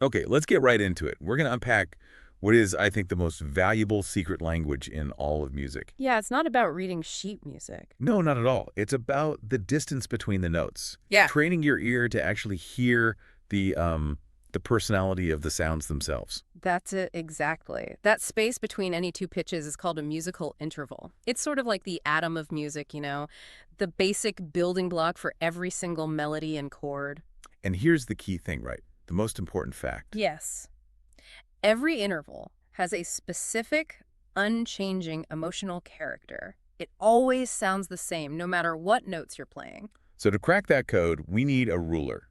Okay, let's get right into it. We're going to unpack what is, I think, the most valuable secret language in all of music. Yeah, it's not about reading sheet music. No, not at all. It's about the distance between the notes. Yeah. Training your ear to actually hear the personality of the sounds themselves. That's it, exactly. That space between any two pitches is called a musical interval. It's sort of like the atom of music, the basic building block for every single melody and chord. And here's the key thing, right? The most important fact. Yes. Every interval has a specific, unchanging emotional character. It always sounds the same, no matter what notes you're playing. So to crack that code, we need a ruler.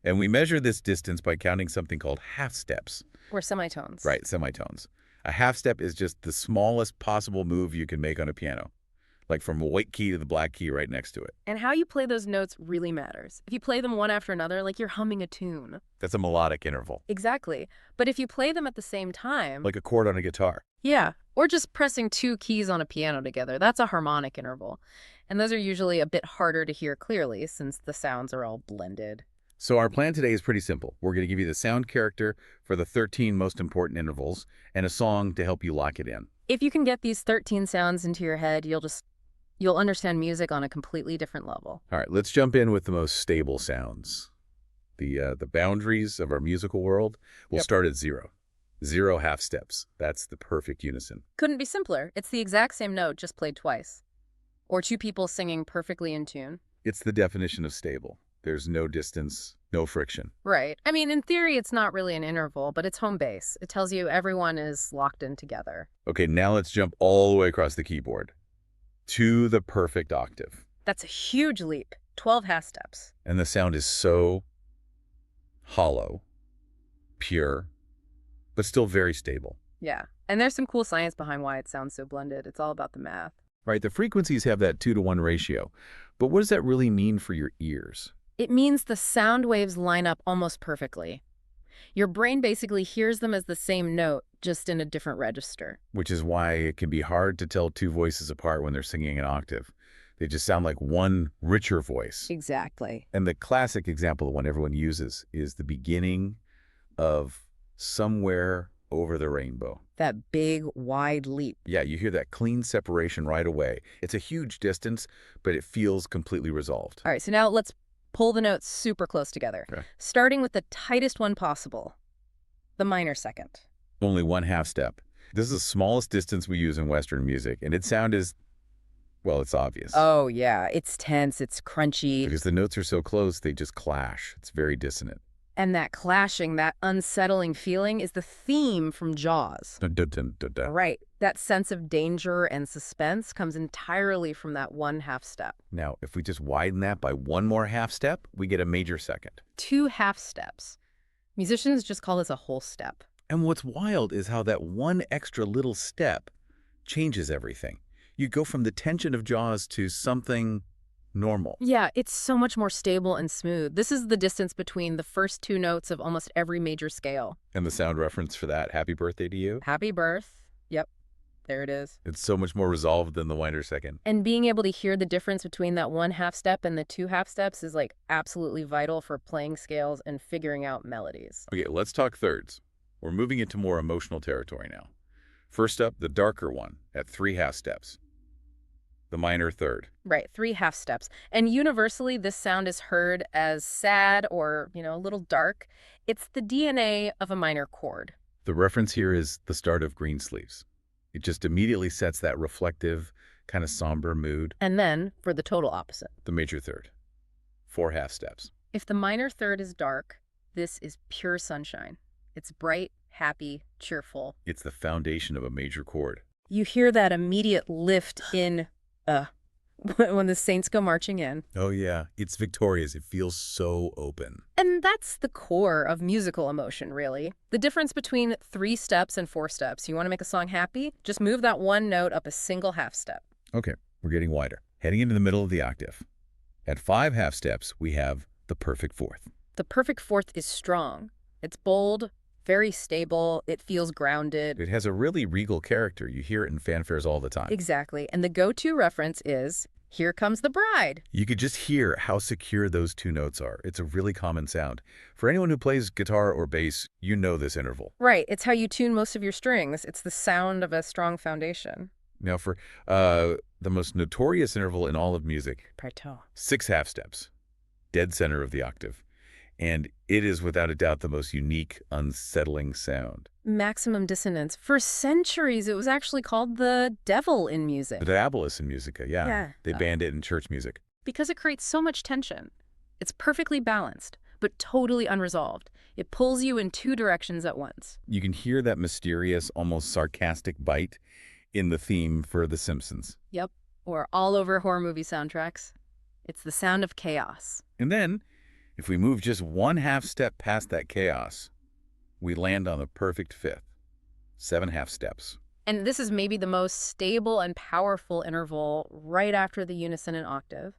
And we measure this distance by counting something called half steps. Or semitones. Right, semitones. A half step is just the smallest possible move you can make on a piano, like from a white key to the black key right next to it. And how you play those notes really matters. If you play them one after another, like you're humming a tune. That's a melodic interval, Exactly. But if you play them at the same time... like a chord on a guitar. Yeah, or just pressing two keys on a piano together, that's a harmonic interval. And those are usually a bit harder to hear clearly since the sounds are all blended. So our plan today is pretty simple. We're going to give you the sound character for the 13 most important intervals and a song to help you lock it in. If you can get these 13 sounds into your head, you'll understand music on a completely different level. All right, let's jump in with the most stable sounds. The boundaries of our musical world will start at 0. 0 half steps. That's the perfect unison. Couldn't be simpler. It's the exact same note, just played twice. Or two people singing perfectly in tune. It's the definition of stable. There's no distance, no friction. Right. I mean, in theory, it's not really an interval, but it's home base. It tells you everyone is locked in together. Okay, now let's jump all the way across the keyboard to the perfect octave. That's a huge leap. 12 half steps. And the sound is so hollow, pure, but still very stable. Yeah. And there's some cool science behind why it sounds so blended. It's all about the math. Right, the frequencies have that 2-to-1 ratio. But what does that really mean for your ears? It means the sound waves line up almost perfectly. Your brain basically hears them as the same note, just in a different register. Which is why it can be hard to tell two voices apart when they're singing an octave. They just sound like one richer voice. Exactly. And the classic example, the one everyone uses, is the beginning of Somewhere Over the Rainbow. That big, wide leap. Yeah, you hear that clean separation right away. It's a huge distance, but it feels completely resolved. All right, so now let's pull the notes super close together, starting with the tightest one possible, the minor second. Only 1 half step. This is the smallest distance we use in Western music, and its sound is, well, it's obvious. Oh, yeah, it's tense, it's crunchy. Because the notes are so close, they just clash. It's very dissonant. And that clashing, that unsettling feeling is the theme from Jaws. Dun, dun, dun, dun, dun. Right. That sense of danger and suspense comes entirely from that 1 half step. Now, if we just widen that by 1 more half step, we get a major second. 2 half steps. Musicians just call this a whole step. And what's wild is how that one extra little step changes everything. You go from the tension of Jaws to something normal. Yeah, it's so much more stable and smooth. This is the distance between the first 2 notes of almost every major scale. And the sound reference for that, Happy Birthday to You? Happy birth. Yep, there it is. It's so much more resolved than the minor second. And being able to hear the difference between that 1 half step and the 2 half steps is like absolutely vital for playing scales and figuring out melodies. Okay, let's talk thirds. We're moving into more emotional territory now. First up, the darker one at 3 half steps. The minor third. Right, 3 half steps. And universally, this sound is heard as sad or, a little dark. It's the DNA of a minor chord. The reference here is the start of Greensleeves. It just immediately sets that reflective, kind of somber mood. And then, for the total opposite. The major third. 4 half steps. If the minor third is dark, this is pure sunshine. It's bright, happy, cheerful. It's the foundation of a major chord. You hear that immediate lift in when the saints go marching in. Oh yeah, it's victorious. It feels so open. And that's the core of musical emotion, really. The difference between 3 steps and 4 steps. You want to make a song happy? Just move that one note up a single half step. Okay, we're getting wider. Heading into the middle of the octave. At 5 half steps, we have the perfect fourth. The perfect fourth is strong. It's bold, very stable, it feels grounded. It has a really regal character. You hear it in fanfares all the time. Exactly. And the go-to reference is Here Comes the Bride. You could just hear how secure those two notes are. It's a really common sound. For anyone who plays guitar or bass, you know this interval. Right, it's how you tune most of your strings. It's the sound of a strong foundation. Now for the most notorious interval in all of music, Parto. 6 half steps, dead center of the octave. And it is without a doubt the most unique, unsettling sound. Maximum dissonance. For centuries, it was actually called the devil in music. The diabolus in musica, yeah. They banned it in church music. Because it creates so much tension. It's perfectly balanced, but totally unresolved. It pulls you in 2 directions at once. You can hear that mysterious, almost sarcastic bite in the theme for The Simpsons. Yep, or all over horror movie soundtracks. It's the sound of chaos. And then, if we move just 1 half step past that chaos, we land on the perfect 5th, 7 half steps. And this is maybe the most stable and powerful interval right after the unison and octave.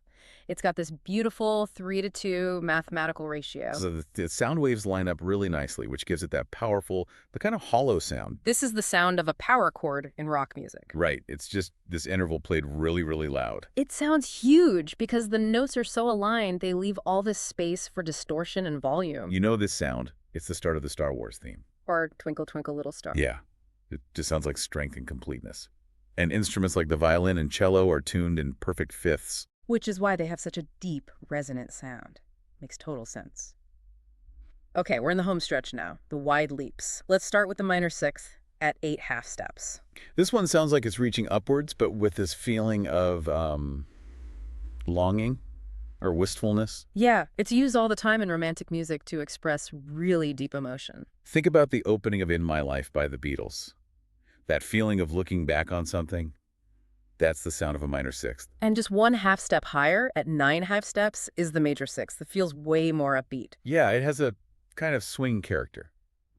It's got this beautiful 3-to-2 mathematical ratio. So the sound waves line up really nicely, which gives it that powerful, but kind of hollow sound. This is the sound of a power chord in rock music. Right. It's just this interval played really, really loud. It sounds huge because the notes are so aligned, they leave all this space for distortion and volume. You know this sound. It's the start of the Star Wars theme. Or Twinkle, Twinkle, Little Star. Yeah. It just sounds like strength and completeness. And instruments like the violin and cello are tuned in perfect fifths. Which is why they have such a deep, resonant sound. Makes total sense. Okay, we're in the home stretch now, the wide leaps. Let's start with the minor 6th at 8 half steps. This one sounds like it's reaching upwards, but with this feeling of longing or wistfulness. Yeah, it's used all the time in romantic music to express really deep emotion. Think about the opening of In My Life by the Beatles. That feeling of looking back on something. That's the sound of a minor 6th. And just 1 half step higher, at 9 half steps, is the major 6th. It feels way more upbeat. Yeah, it has a kind of swing character.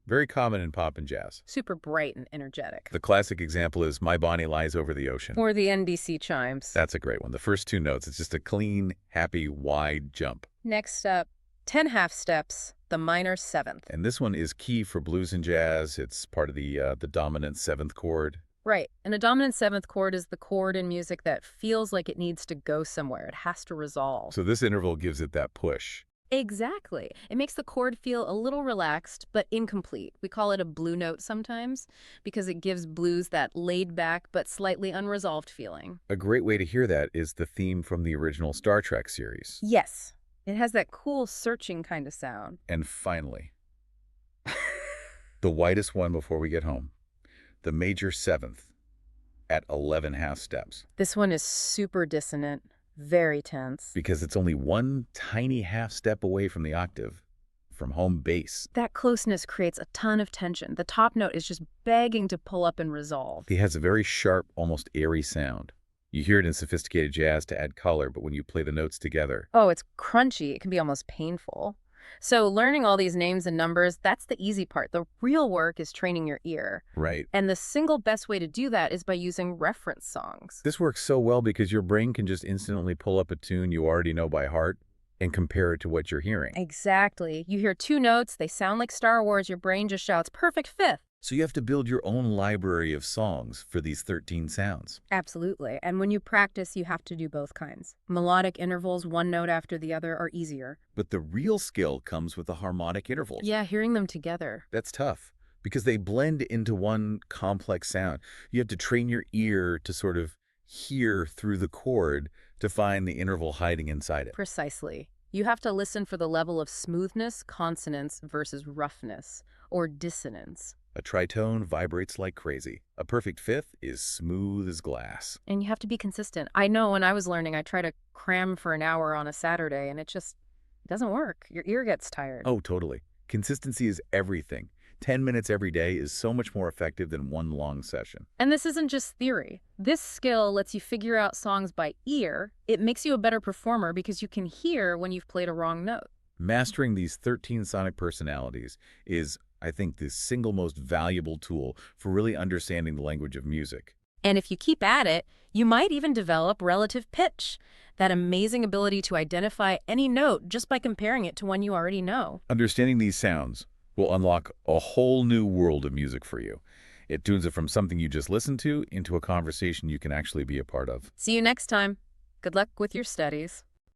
Very common in pop and jazz. Super bright and energetic. The classic example is My Bonnie Lies Over the Ocean. Or the NDC chimes. That's a great one. The first 2 notes, it's just a clean, happy, wide jump. Next up, 10 half steps, the minor 7th. And this one is key for blues and jazz. It's part of the dominant 7th chord. Right. And a dominant 7th chord is the chord in music that feels like it needs to go somewhere. It has to resolve. So this interval gives it that push. Exactly. It makes the chord feel a little relaxed, but incomplete. We call it a blue note sometimes because it gives blues that laid-back but slightly unresolved feeling. A great way to hear that is the theme from the original Star Trek series. Yes. It has that cool searching kind of sound. And finally, the widest one before we get home. The major 7th at 11 half steps. This one is super dissonant, very tense. Because it's only 1 tiny half step away from the octave, from home base. That closeness creates a ton of tension. The top note is just begging to pull up and resolve. It has a very sharp, almost airy sound. You hear it in sophisticated jazz to add color, but when you play the notes together... Oh, it's crunchy. It can be almost painful. So learning all these names and numbers, that's the easy part. The real work is training your ear. Right. And the single best way to do that is by using reference songs. This works so well because your brain can just instantly pull up a tune you already know by heart and compare it to what you're hearing. Exactly. You hear 2 notes, they sound like Star Wars, your brain just shouts, perfect 5th. So you have to build your own library of songs for these 13 sounds. Absolutely. And when you practice, you have to do both kinds. Melodic intervals, 1 note after the other, are easier. But the real skill comes with the harmonic intervals. Yeah, hearing them together. That's tough because they blend into one complex sound. You have to train your ear to sort of hear through the chord to find the interval hiding inside it. Precisely. You have to listen for the level of smoothness, consonance versus roughness, or dissonance. A tritone vibrates like crazy. A perfect 5th is smooth as glass. And you have to be consistent. I know when I was learning, I try to cram for an hour on a Saturday, and it doesn't work. Your ear gets tired. Oh, totally. Consistency is everything. 10 minutes every day is so much more effective than 1 long session. And this isn't just theory. This skill lets you figure out songs by ear. It makes you a better performer because you can hear when you've played a wrong note. Mastering these 13 sonic personalities is, I think, the single most valuable tool for really understanding the language of music. And if you keep at it, you might even develop relative pitch, that amazing ability to identify any note just by comparing it to one you already know. Understanding these sounds will unlock a whole new world of music for you. It tunes it from something you just listened to into a conversation you can actually be a part of. See you next time. Good luck with your studies.